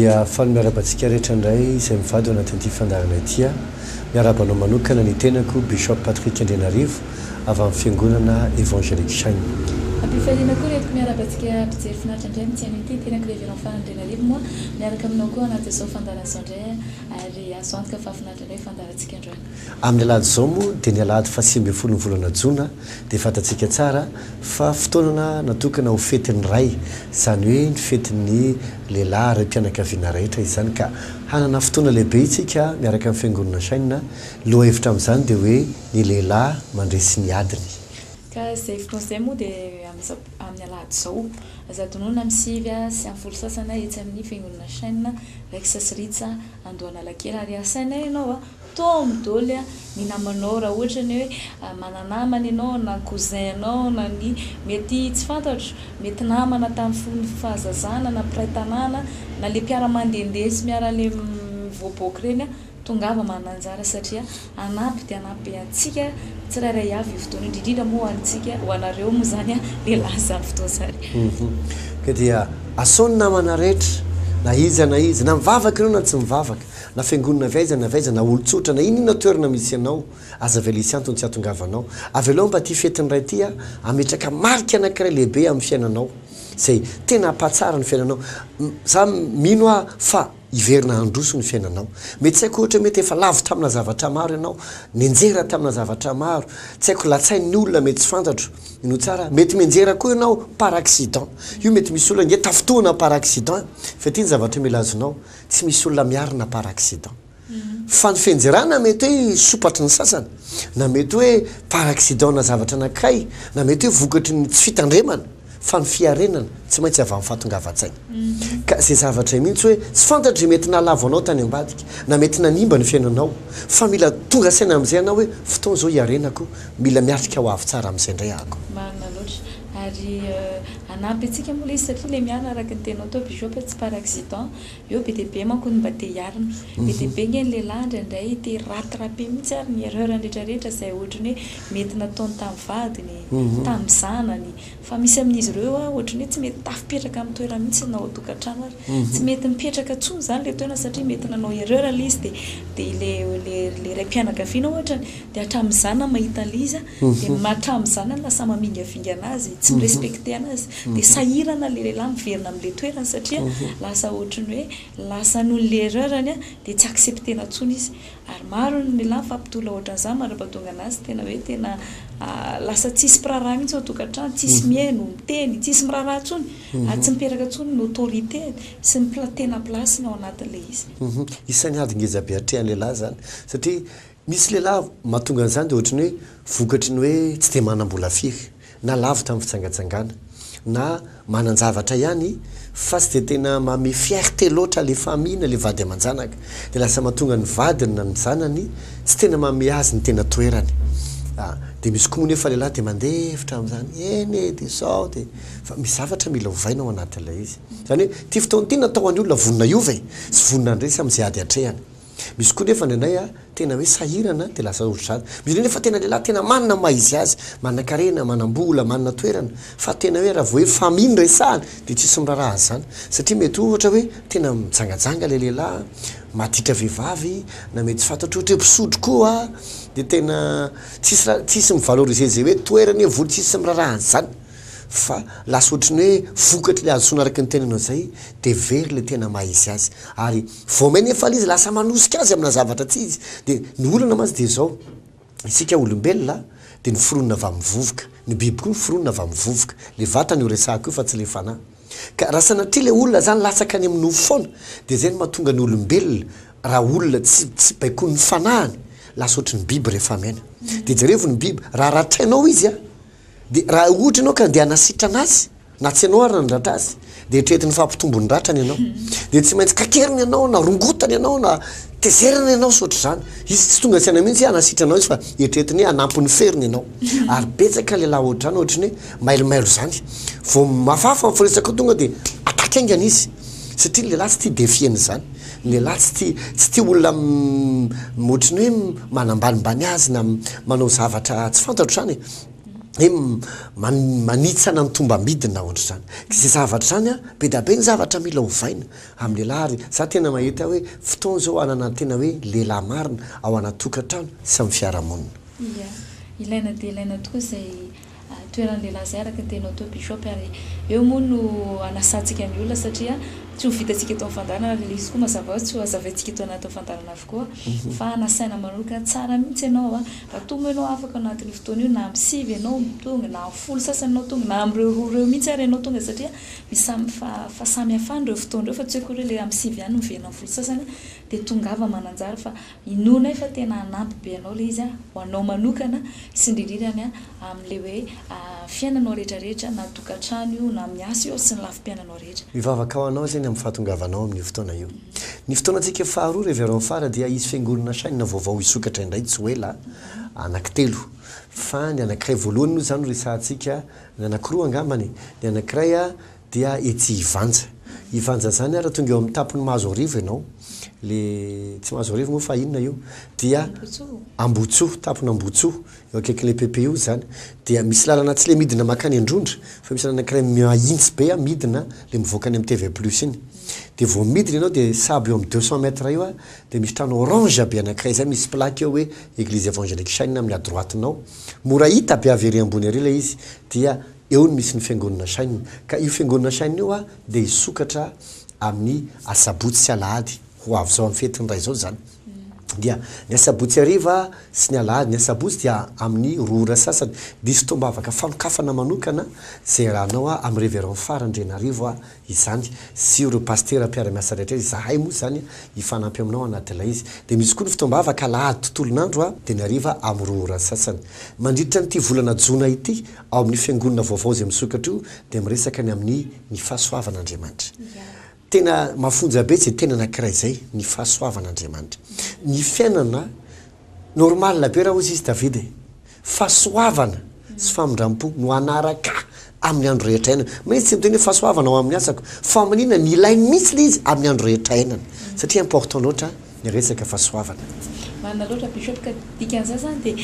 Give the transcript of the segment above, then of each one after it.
dia faly miarabantsika rehetra indray izay mivady ao anatin'ity fandarana ity a miarabanao manokana ny tenako Bishop Patrick Andrenarivo avy amin'ny fiangonana évangélique JUIN. Ampifaliana koa rehetra miarabantsika mpijery finaritra indray mitsy amin'ity tenako Révérend Andrenarivo moa miaraka aminao koa anaty izao fandarana izao indray ary azo antoka fa finaritra indray fandarantsika androany. Amin'ny alahady izao moa dia ny alahady faha 5 volana Jona dia fantatsika tsara fa fotoanana natokana ho fetin'ny ray izany hoe ny fetin'ny lehilahy ary mpianakaviana rehetra izany ka hanana fotoana lehibe isika miaraka amin'ny fiangonana JUIN loha hevitra amin'izany dia hoe ny lehilahy mandresy ny adiny. Ka izay fotoana izay moa dia amin'ny alahady izao azadonoana misivy sy amin'ny folo sasana etsy amin'ny fiangonana JUIN raiky sasiritsa andohana lakely ary asainay ianao tao midoly ny namanao raha ohatra ny hoe mananamana ianao na cousin anao na ny mety tsy fantatro mety namana tamin'ny fony fahazazana na mpiray tanàna na le mpiara-mandehandeha sy miara le mivoaboaka reny tongava mananjara satria anampy dia anampy antsika tsirairay avy io fotoana indrindrindra moa antsika ho anareo moa zany lehilahy zany fotoana zany. Ka dia asaony namana rehetra na izy na mivavaka ianao na tsy mivavaka na fiangonana vaiza na olon-tsotra na inona toerana misy ianao aza velisy antony tsy atongavanao avelao mba ty fetiny ray ty ametraka marika anankiray lehibe amin'ny fiainanao zay tena ampahatsara ny fiainanao za mino fa iverina handroso ny fiainanao mety tsy haiko ohatra mety efa lavo tamina zavatra maro ianao nenjera tamina zavatra maro tsy haiko latsain'ny olona mety tsy fantatro ino tsara mety menjera koa ianao par accident io mety misy olona nge tafitoana par accident fa ty ny zavatra mila azonao tsy misy olona miarina par accident fa ny fenjerana mety hoe sopatry ny sasany na mety hoe par accident na zavatra anankiray na mety hoe vokatry ny tsy fitandremana fa ny fiarenana tsy maintsy avy amin'ny fahatongavan-tsaina ka zay zavatra mihitsy hoe tsy fantatry mety nalavo anao tany ambadika na mety nanimba ny fiainanao fa mila tonga saina amin'izay anao hoe fotoana zao iarenako mila miatrika ho avy tsara amin'izay indray ahako marina loatra ary anampy antsika moa izy satria le miarina araka ny tenao tao Bishop tsy par accident eo be deabe manko ny mba te hiarina be deabe nge ny lehilahy indraindray te rattraper mihitsy ary ny erreur rehetrarehetra izay ohatrany hoe mety nataony tamin'ny vadiny tamin'ny zanany fa misy amin'izy ireo ohatrany hoe tsy mety tafipetraka amin'ny toerana mihitsy nanao tokantrano ary tsy mety mipetraka tsony zany le toerana satria mety nanao erreur le izy dia le ray mpianakaviana ohatrany dia hatramin'izany mahita an'izy dia hatramin'izany lasa mamingavinga anazy tsy mirespecte anazy dia sahirana le lehilahy miverina amin'le toerana satria lasa ohatrany hoe lasa noho le erreurany dia tsy acceptena tsony izy ary maro ny lehilahy fampitola ohatran'izany mara-pahatonga anazy tena hoe tena lasa tsisy mpiraharaha mihitsy ao tokantrano tsisy mihaino miteny tsisy miraharaha tsony ary tsy miperaka tsony ny autorité sy tena plasiny ao anatin'le izy isan'ny ady ngezabe atrehan'ny lehilahy zany satria misy lehilahy mahatonga an'izany dia ohatrany hoe vokatry ny hoe tsy dia manam-bola firy na lavo tamin'ny fitsangatsangana na manan-javatra ihany fa tsy dia tena mame fierté loatra le famille na le vady aman-janaka dia lasa mahatonga ny vadiny na ny zanany tsy tena mame azy ny tena toerany dia misy koa moa nefa lehilahy dia mandefitra amin'izany eny dia sao dia fa misy zavatra mila hovaina ao anatin'ilay izy zany hoe ty fotoana ty natao any olona vonina iova sy vonina andresy amin'izay ady atrehany misy koa nefa ndraindray tena hoe sahirana dia lasa ohatr'izany misy nefa tena lehilahy tena manana maizy azy manana karena manam-bola manana toerana fa tena hoe raha voa hoe famille resahany dia tsisy miraharaha zany satria mety ohatra hoe tena mijangajanga le lehilahy maditra vehivavy na mety tsy fantatro ohatra hoe mpisotro koa dia tena tsisy mivaloriser zay hoe toerany hoe voly tsisy miraharaha zany fa lasa ohatrany hoe vokatry le azosona araka ny tenanao zay dia very le tena maizy azy ary voamay nefa izy lasa manosika azy amina zavatra tsy izy dia ny olana mazy dia zao isika olombelona dia ny foronina avy amin'ny vovoka ny biby koa ny foronina avy amin'ny vovoka le vatany io resahako io fa tsy le fanahy ka raha sanatria le olona zany latsaka any amin'ny nofo foana dia zay ny mahatonga ny olombelona raha olona tsy baikoa ny fanahany lasa ohatry ny biby rehefa maina dia jerevo ny biby raha ratrainao izy dia raha ohatra ianao ka dia anasitra anazy na tsy ianao ary nandratra azy dia etretin'ny fampitombo ny ratrany ianao dia tsy maintsy kakeriny ianao na rongotany ianao na tezerina ianao sy ohatr' zany izy tsy tonga saina mihitsy anasitra anao izy fa etretiny hoe anampony feriny ianao ary betsaka lehilahy ohatrany ohatrany hoe mailomailo zany vo mafafa mifiresaka tonga dia atakaingana izy satria lehilahy tsy tia defiany zany lehilahy tsy tia olona ohatrany hoe manambanimbany azy na manao zavatra tsy fantatro zany manitsana mitomba midina ohatra zany zay zavatra zany a be da be ny zavatra mila hovaina amin'ny lehilahy za tena mahita hoe fotoana zao anana tena hoe lehilahy marina ao anatokantrano sy amin'ny fiarahamonina. Ia, ilaina dia ilaina tokoa izay toeran'ny lehilahy izay araka ny tenao teo bishop ary eo moa no anasantsika ny olona satria tsy ho vitantsika eto amin'ny fandarana izy koa mazava tsy ho azavaintsika eto anaty fandarana avokoa fa anasaina manokana tsara mihitsy ianao a raha tonga ianao afaka anatin'ny fotoana io na amin'ny sivy ianao tonga na amin'ny folo sasany ianao tonga na amin'ireo reo mihitsy ary ianao tonga satria misy fa samy hafany ireo fotoana ireo fa tsy hoe le amin'ny sivy ihany novena amin'ny folo sasany dia tongava mananjara fa inona fa tena hanampy be ianao le izy ho anao manokana sy indrindrindrany amin'le hoe fiainanao rehetrarehetra na tokantrano io na amin'ny asa io sy ny lafim-piainanao rehetra. Mivavaka ao anao zany amin'ny fahatongavanao amin'ny fotoana io. Ny fotoanantsika faharoa rehefa fara dia isy fiangonana saina vaovao isokatra indray tsy hoe la anankitelo fa ny anankiray voalohany no zany resahantsika ny anankiroa angambany ny anankiray dia etsy Ivanja zany raha tonga eo amin'ny tapony mahazo arivo ianao le tsy mahazo arivo moa fa inona io dia Ambotsoa tapony Ambotsoa eo akaikin'le PPO zany dia misy lalana tsy le midina makany Androndra fa misy anankiray mahintsy be midina le mivoaka any amin'ny TV Plus iny dia vao midina ianao dia sahabo eo amin'ny 200 mètres io dia misy trano orange be anankiray zay misy plaque eo hoe Eglise évangélique Chaine amin'ny à droite-nao mora hita be avy ery ambony ery le izy dia eo no misy ny fiangonana saina ka io fiangonana saina io dia isokatra amin'ny asabotsy sy alahady ho avy zao amin'ny fetiny ray zao zany dia ny asabotsy ariva sy ny alahady ny asabotsy dia amin'ny roa ora sasany disy tombavaka fanokafana manokana zay rahanao amin'ny révérend Farandrenarivo izany sy ireo pasteur mpiara-miasa rehetra zahay moa zany hifanampy aminao anatin'ilay izy dia misy koa ny fitombavaka alahady tontolon'andro dia ny ariva amin'ny roa ora sasany mandritra nyity volana jona ity ao amin'ny fiangonana vaovao zay misokatra io dia miresaka ny amin'ny ny fahasoavan'Andriamanitra. Tena mafonja be zay tena anankiray zay ny fahasoavan'Andriamanitra. Ny fiainana normal be raha ozy izy Davida fahasoavana sy famindram-po no anaraka amin'ny andro rehetra ainana maitsy tsy miteny hoe fahasoavana ao amin'ny asako fa manina ny ilainy mihitsy le izy amin'ny andro rehetra ainana satria important loatra ny resaka fahasoavana. Marina loatra bishop ka dikan'izay zany dia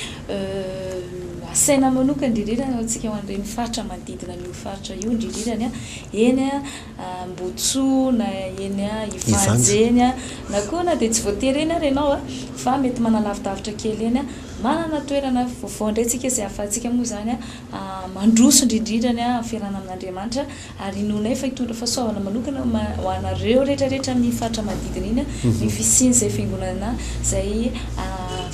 asaina manokana indrindrindra antsika ho an'ireny faritra manodidina an'io faritra io indrindrindra eny Ambotsoa na eny Ivanja eny na koa na dia tsy voatery eny ary ianao fa mety manalavidavitra kely eny manana toerana vaovao indrayntsika izay ahafahantsika moa zany mandroso indrindrindra fiarahana amin'Andriamanitra ary inona fa hitondra fahasoavana manokana ho anareo rehetrarehetra amin'ny faritra manodidina iny ny fisiany izay fiangonana izay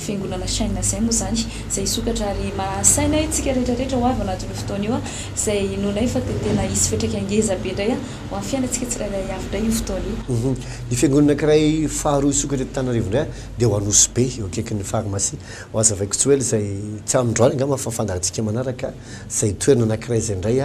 fiangonana saina izay moa zany izay isokatra ary mahasaina itsika rehetrarehetra ho avy anatin'io fotoana io izay inona fa tena hisy fetraka angeza be indray ho amin'ny fiainantsika tsirairay avy indray io fotoana io. Ny fiangonana anankiray faharoa isokatra eto Antananarivo indray dia ho Anosy-Be eo akaikin'ny pharmacie ho azavaiko tsy hoe izay tsy amindroany angamba fa fandarantsika manaraka izay toerana anankiray izay indray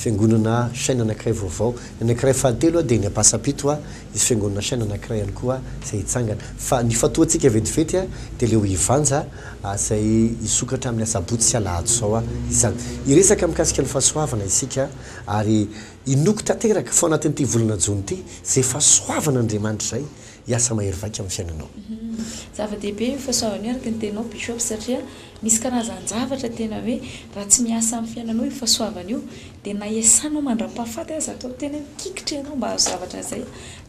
fiangonana saina anankiray vaovao anankiray fahatelo dia ny Ampasapito izy fiangonana saina anankiray ihany koa izay hitsangana fa ny fatoantsika vetivety dia leo Ivanja izay isokatra amin'ny asabotsy sy alahady zao izany iresaka mikasika ny fahasoavana isika ary inoko tanteraka fa anatin'ity volana jona ity zay fahasoavan'Andriamanitra zay hiasa mahery vaika amin'ny fiainanao. Zava-dehibe io fahasoavana araka ny tenao bishop satria misy karazan-javatra tena hoe raha tsy miasa amin'ny fiainanao io fahasoavana io dia na iasanao mandra-pahafaty aza atao tena mikikitra ianao mba azo zavatra izay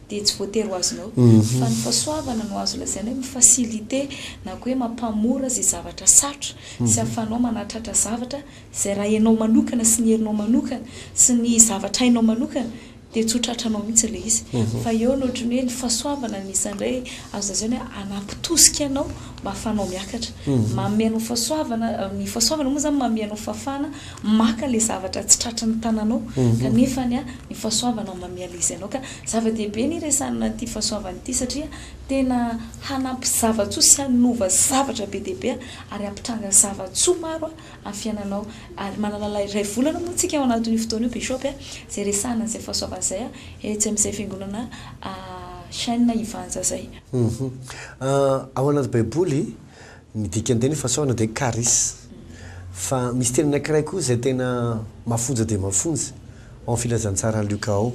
dia tsy voatery ho azonao fa ny fahasoavana no azo lazaina hoe mifasilite na koa hoe mampamora zay zavatra sarotra sy ahafahanao manatratra zavatra izay raha ianao manokana sy ny herinao manokana sy ny zavatra hainao manokana dia tsotratranao mihitsy le izy fa eo no ohatry ny hoe ny fahasoavana nisandray azo lazaina hoe anampitosika ianao mba ahafahanao miakatra mameanao fahasoavana ny fahasoavana moa zany mameanao fahafahana maka le zavatra tsy tratran'ny tananao kanefany ny fahasoavana mamea izy ianao ka zava-dehibe ny resana ity fahasoavana ity satria tena hanampy zavatsoa sy hanova zavatra be dehibe ary ampitranga zavatsoa maro amin'ny fiainanao ary manana iray volana moa tsika ao anatin'io fotoana io bishop zay resana zay fahasoavana zay etsy amin'izay fiangonana saina Ivanja zay. Ao anaty baiboly ny dikany teny fahasoavana dia karisy fa misy tena anankiray koa izay tena mafonja dia mafonja ao amin'ny filazantsara Luka ao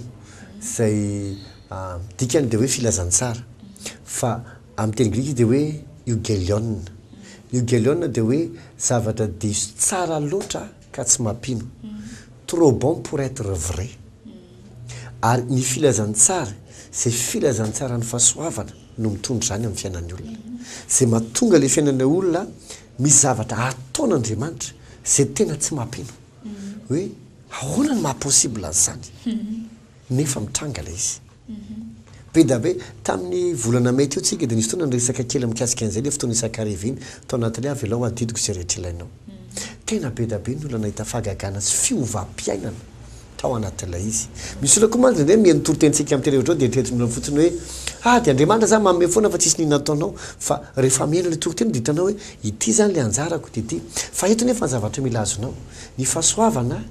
izay dikany dia hoe filazantsara fa amin'ny teny grika dia hoe eugelion dia hoe zavatra diso tsara loatra ka tsy mampino trop bon pour être vrai ary ny filazantsara c'est filazantsara ny fahasoavana no mitondra zany amin'ny fiainan'ny olona c'est mahatonga le fiainan'ny olona misy zavatra ataon'Andriamanitra c'est tena tsy mampino hoe ahoana ny mahapossible an'izany nefa mitranga le izy be da be tamin'ny volana mety io tsika dia nisy fotoana niresaka kely mikasika an'izay le fotoana isan-kariva iny tao anatin'ny avy alao adidiko izay rehetra ilainao tena be da be ny olona nahita fahagagana sy fiovam-piainana tao anatin'ilay izy misy olona koa mantsy ndray mihaino torotentsika amin'ny télé dia eritreretina fotsiny hoe dia Andriamanitra zany manome foana fa tsisy nina ataonao fa rehefa mihaino le toroteny dia hitanao hoe ity zany le anjarako dia ity fa eto nefa ny zavatra mila azonao ny fahasoavana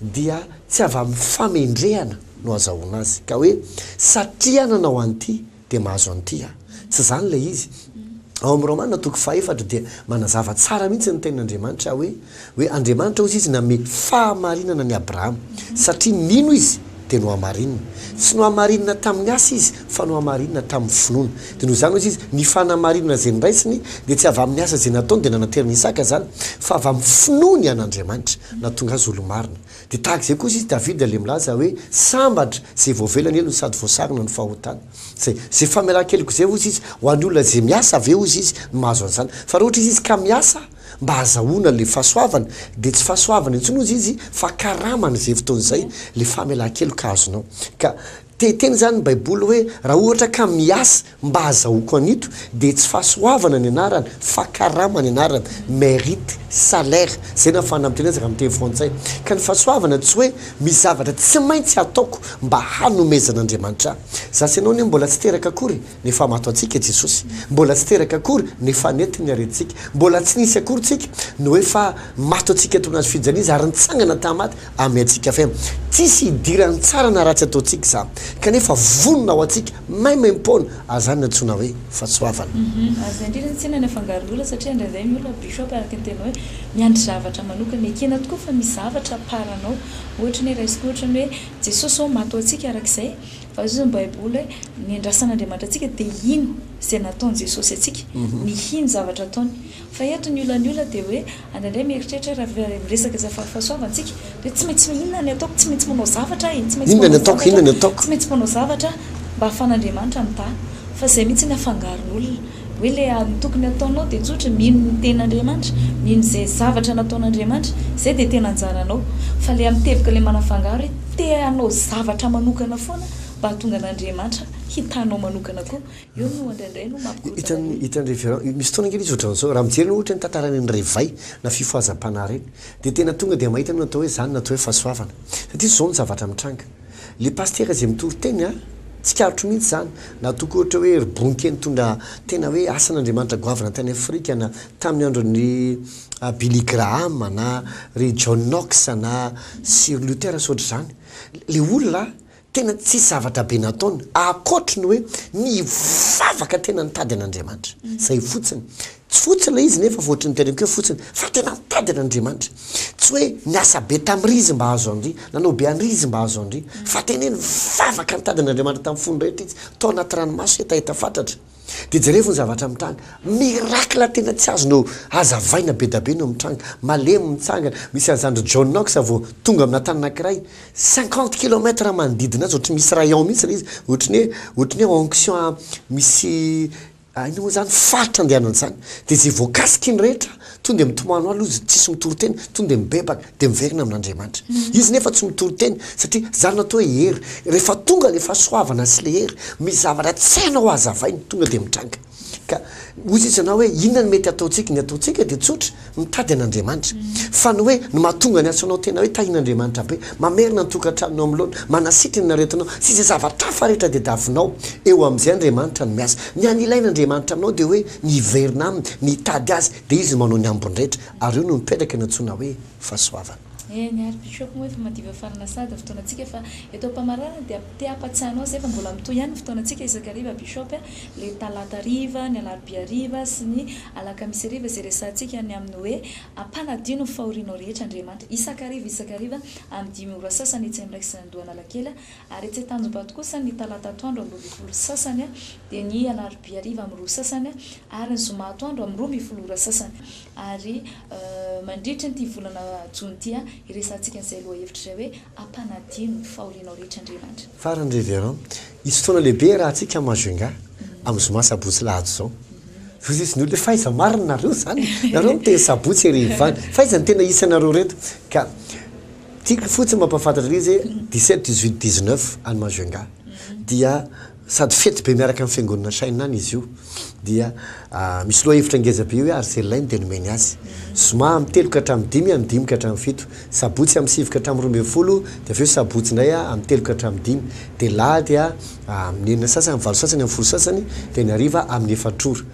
dia tsy avy amin'ny famendrehana no azahoana azy ka hoe satria nanao an'ity dia mahazo an'ity tsy zany le izy ao amin'ny Romana toko 4 dia manazava tsara mihitsy ny tenin'Andriamanitra hoe Andriamanitra ozy izy name fahamarinana ny Abrahama satria nino izy dia no hamarinina tsy no hamarinina tamin'ny asa izy fa no hamarinina tamin'ny finoana dia noho izany ozy izy ny fanamarinana izay niraisiny dia tsy avy amin'ny asa izay nataony dia nanateriny Isaka zany fa avy amin'ny finoany an'Andriamanitra natonga azy olo-marina dia tahaka izay koa izy David le milaza hoe sambatra izay voavelany elo sady voasarina ny fahotana zay famelan-keliko izay ozy izy ho an'ny olona izay miasa ave ozy izy no mahazo an'izany fa rehetra izy ka miasa mba hazahoana le fahasoavana dia tsy fahasoavana intsony ozy izy fa karamana izay fotoan'izay le famelan-keloka azonao ka teny zany ny baiboly hoe raha ohatra ka miasa mba hazahoako anito dia tsy fahasoavana ny anarany fa karama ny anarany mérite salaire zay na fanamtenezaka amin'ny teny frantsay ka ny fahasoavana tsy hoe misy zavatra tsy maintsy ataoko mba hanomezan'Andriamanitra zasy ianao ne mbola tsy teraka akory nefa mato antsika Jesosy mbola tsy teraka akory nefa netiny arentsika mbola tsy nisy akory tsika no hoe fa mato antsika tonazy fijana izy ary nitsangana tamaty amy antsika fema tsisy hidirany tsara na ratsy ataontsika za kanefa vonona ao antsika maimaimpona azany nantsona hoe fahasoavana azy indrindra tsy na ny afangaron'olona satria indraindray ny olona bishop araka ny tena hoe miandry zavatra manokana ekena tokoa fa misy zavatra paranao ohatra ny raisiko ohatra ny hoe Jesosy ao mato antsika arak'izay fa izy ny baiboly hoe ny andrasan'Andriamanitra antsika dia ino izay nataony Jesosy atsika ny ino zavatra ataony fa eto ny olona dia hoe andraindray mieritreritra raha miresaka za fahasoavantsika dia tsy maintsy inona ny ataoko tsy maintsy manao zavatra tsy maintsy manao zavatra mba hafan'Andriamanitra mita fa izay mihitsy ny afangaron'olona hoe le tokony ataonao dia tsotra mino ny ten'Andriamanitra mino izay zavatra nataon'Andriamanitra izay dia tena anjaranao fa le mitebika le manafangaro hoe te hanao zavatra manokana foana mba hatonga an'Andriamanitra hitanao manokana koa eo no andraindray no hitany misy fotoana kely izy ohatran'izao raha mijery ohatra ny tantarany ny revay na fifohazam-panahy reny dia tena tonga dia mahita no natao hoe zany natao hoe fahasoavana satria zao ny zavatra mitranga le paster izay mitory-teny tsy karotro mihitsy zany na toko ohatra hoe ribonike nitondra tena hoe asan'Andriamanitra goavana tany Afrika na tamin'ny andron'ny Billy Graham na ry John Knox na Sir Luther sotra zany le olona tena tsy zavatra be nataony akoatra ny hoe ny vavaka tena nitady an'Andriamanitra zay fotsiny tsy fotsiny la izy nefa voatry ny tenako hoe fotsiny fa tena nitady an'Andriamanitra tsy hoe niasa be tam'rizy mba hazo andry nanao be an'rizy mba hazo andry fa tena ny vavaka nitady an'Andriamanitra tamin'ny fony rehetra izy tao anaty ranomaso hetaheta fantatra dia jerevy ny zavatra mitranga mirakla tena tsy azonao azavaina be da be no mitranga malemy mitsangana misy an'izandry John Knox vao tonga amina tany anankiray 50 km manodidina azy ohatry misy rayon mihitsy la izy ohatry ny hoe onction misy ino moa zany faritra andehanana zany dia zay voakasiky ny rehetra tonga dia mitomano alo izy tsisy mitory-teny tonga dia mibebaka dia miverina amin'Andriamanitra izy nefa tsy mitory-teny satria zany natao hoe hery rehefa tonga le fahasoavana sy le hery misy zavatra tsy hainao azavainy tonga dia mitranga ka ozy izy anao hoe inona ny mety ataontsika ny ataontsika dia tsotra mitady an'Andriamanitra fa ny hoe ny mahatonga ny asonao tena hoe tahin'Andriamanitra be mamerina ny tokantranonao amin'loana manasitriny naretinao sy izay zavatra hafa rehetra dia davinao eo amin'izay Andriamanitra ny miasa ny anilain'Andriamanitra aminao dia hoe niverina aminy nitady azy dia izy manao ny ambony-drehetra ary io no mipetraka ny antsona hoe fahasoavana ny ary bishop moa efa madiva farinasady fotoanantsika fa eto mpamarana dia te ampatsiahanao zay fa mbola mitoy ihany fotoanantsika isakariva bishop le talata riva ny alarobia riva sy ny alakamisy riva zay resantsika ny amin'ny hoe ampanadino ny fahorinao rehetra Andriamanitra isakariva amin'ny 10 ora sasany etsy amin'ny raiksy nandohana alakela ary etsy tanjombato kosa ny talata atoandro amin'ny 20 sasany dia ny alarobia riva amin'ny 2 sasany ary ny zoma atoandro amin'ny 12 ora sasany ary mandritra ny volana jony ity iresantsika an'izay loha hevitra zay hoe ampanadino faholianao rehetra andriamanitra. Farany révérend izy fotoana lehibe raha antsika majoinga amin'ny zoma sabotsy lahady zao izy ny olona faiza marina nareo zany nareo miteny sabotsy erivany faiza ny tena isanareo reto ka tiako fotsiny mampafantatra izy 17 18 19 any majoinga dia sady fety be miaraka amin'ny fiangonana sainany izy io dia misy loha hevitra ngeza be hoe arzelay ny tenomeny azy zoma amin'ny 3 ka hatramin'ny 10 amin'ny 10 ka hatramin'ny 7 sabotsy amin'ny 7 ka hatramin'ny 12 dia aveo sabotsy indray amin'ny 3 ka hatramin'ny 10 dia lahady amin'ny 9 sasany amin'ny 7 sasany amin'ny 10 sasany dia ny hariva amin'ny 4 ora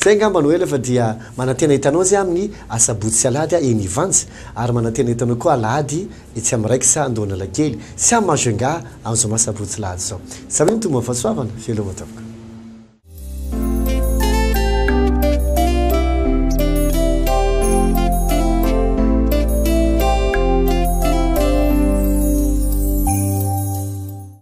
zay angamba no ela fa dia manantena hitanao azy amin'ny asabotsy sy alahady eny ivanja ary manantena hitanao koa alahady etsy amin'ny raiky sa andohana lakely sy amin'ny majoinga amin'ny zoma sabotsy lahady zao. Saminy tomba fahasoavana veloma tapaka.